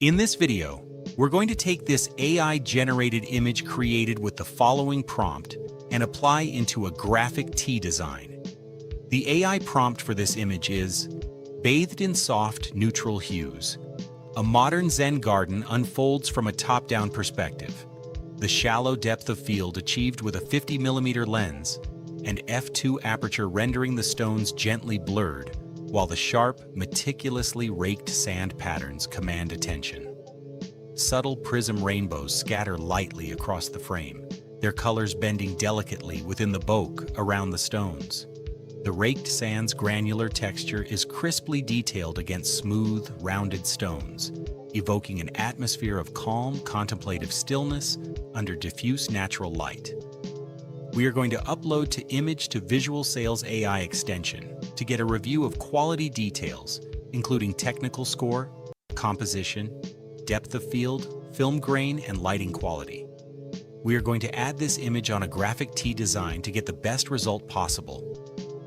In this video, we're going to take this AI-generated image created with the following prompt and apply into a graphic tee design. The AI prompt for this image is, "Bathed in soft, neutral hues. A modern Zen garden unfolds from a top-down perspective. The shallow depth of field achieved with a 50mm lens and f2 aperture rendering the stones gently blurred, while the sharp, meticulously raked sand patterns command attention. Subtle prism rainbows scatter lightly across the frame, their colors bending delicately within the bokeh around the stones. The raked sand's granular texture is crisply detailed against smooth, rounded stones, evoking an atmosphere of calm, contemplative stillness under diffuse natural light." We are going to upload to image to VisualSales AI extension to get a review of quality details, including technical score, composition, depth of field, film grain, and lighting quality. We are going to add this image on a graphic tee design to get the best result possible.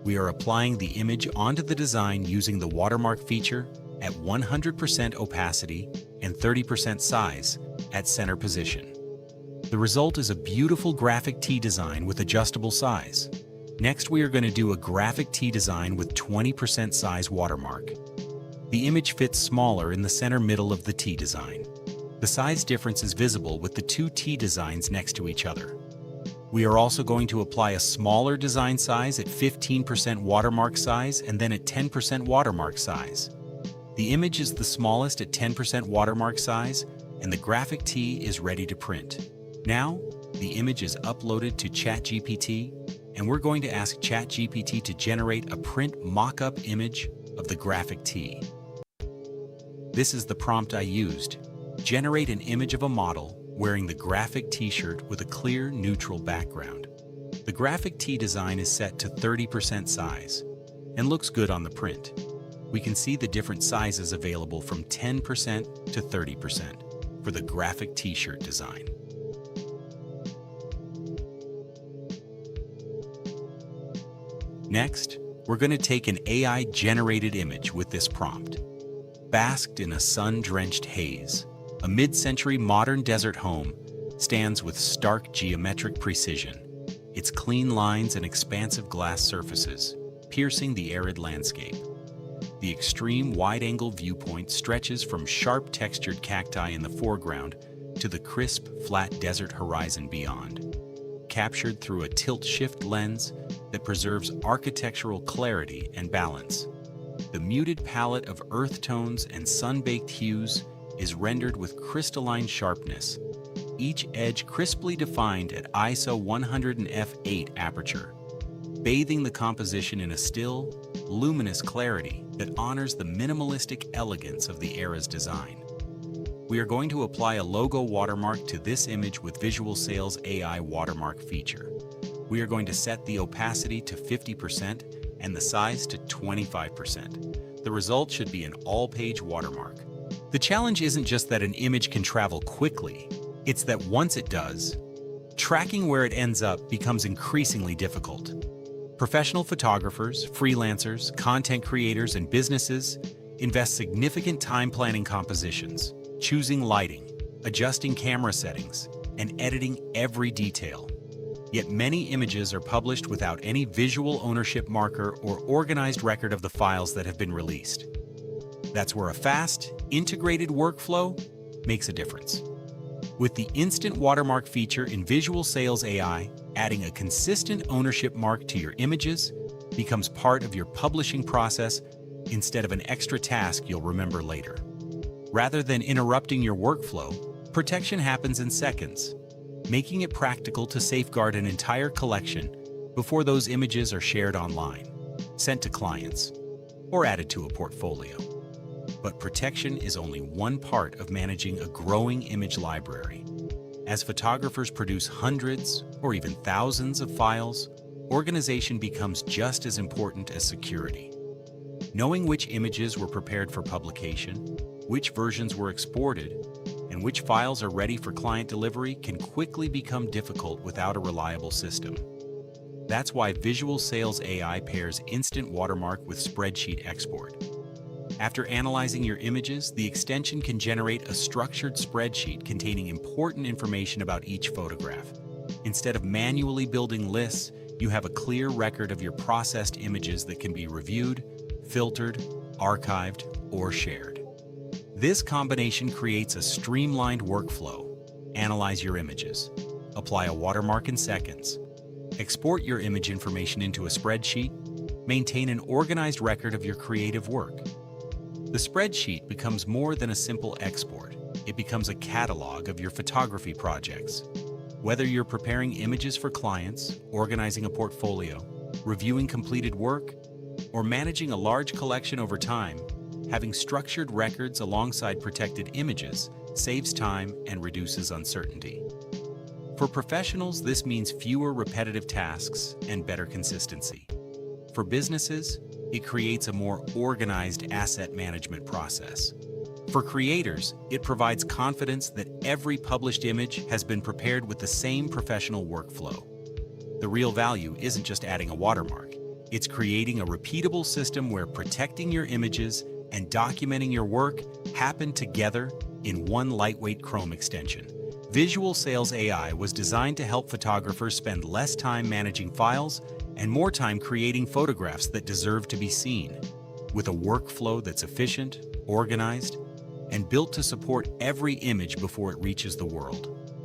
We are applying the image onto the design using the watermark feature at 100% opacity and 30% size at center position. The result is a beautiful graphic tee design with adjustable size. Next, we are going to do a graphic tee design with 20% size watermark. The image fits smaller in the center middle of the tee design. The size difference is visible with the two tee designs next to each other. We are also going to apply a smaller design size at 15% watermark size and then at 10% watermark size. The image is the smallest at 10% watermark size, and the graphic tee is ready to print. Now, the image is uploaded to ChatGPT, and we're going to ask ChatGPT to generate a print mock-up image of the graphic tee. This is the prompt I used. Generate an image of a model wearing the graphic t-shirt with a clear, neutral background. The graphic tee design is set to 30% size and looks good on the print. We can see the different sizes available from 10% to 30% for the graphic t-shirt design. Next, we're going to take an AI-generated image with this prompt. Basked in a sun-drenched haze, a mid-century modern desert home stands with stark geometric precision, its clean lines and expansive glass surfaces piercing the arid landscape. The extreme wide-angle viewpoint stretches from sharp textured cacti in the foreground to the crisp, flat desert horizon beyond, captured through a tilt-shift lens that preserves architectural clarity and balance. The muted palette of earth tones and sun-baked hues is rendered with crystalline sharpness, each edge crisply defined at ISO 100f8 aperture, bathing the composition in a still, luminous clarity that honors the minimalistic elegance of the era's design. We are going to apply a logo watermark to this image with VisualSales AI watermark feature. We are going to set the opacity to 50% and the size to 25%. The result should be an all-page watermark. The challenge isn't just that an image can travel quickly, it's that once it does, tracking where it ends up becomes increasingly difficult. Professional photographers, freelancers, content creators, and businesses invest significant time planning compositions, choosing lighting, adjusting camera settings, and editing every detail. Yet many images are published without any visual ownership marker or organized record of the files that have been released. That's where a fast, integrated workflow makes a difference. With the Instant Watermark feature in VisualSales AI, adding a consistent ownership mark to your images becomes part of your publishing process instead of an extra task you'll remember later. Rather than interrupting your workflow, protection happens in seconds, making it practical to safeguard an entire collection before those images are shared online, sent to clients, or added to a portfolio. But protection is only one part of managing a growing image library. As photographers produce hundreds or even thousands of files, organization becomes just as important as security. Knowing which images were prepared for publication, which versions were exported, and which files are ready for client delivery can quickly become difficult without a reliable system. That's why VisualSales AI pairs Instant Watermark with Spreadsheet Export. After analyzing your images, the extension can generate a structured spreadsheet containing important information about each photograph. Instead of manually building lists, you have a clear record of your processed images that can be reviewed, filtered, archived, or shared. This combination creates a streamlined workflow. Analyze your images. Apply a watermark in seconds. Export your image information into a spreadsheet. Maintain an organized record of your creative work. The spreadsheet becomes more than a simple export. It becomes a catalog of your photography projects. Whether you're preparing images for clients, organizing a portfolio, reviewing completed work, or managing a large collection over time, having structured records alongside protected images saves time and reduces uncertainty. For professionals, this means fewer repetitive tasks and better consistency. For businesses, it creates a more organized asset management process. For creators, it provides confidence that every published image has been prepared with the same professional workflow. The real value isn't just adding a watermark. It's creating a repeatable system where protecting your images and documenting your work happen together in one lightweight Chrome extension. VisualSales AI was designed to help photographers spend less time managing files and more time creating photographs that deserve to be seen. With a workflow that's efficient, organized, and built to support every image before it reaches the world.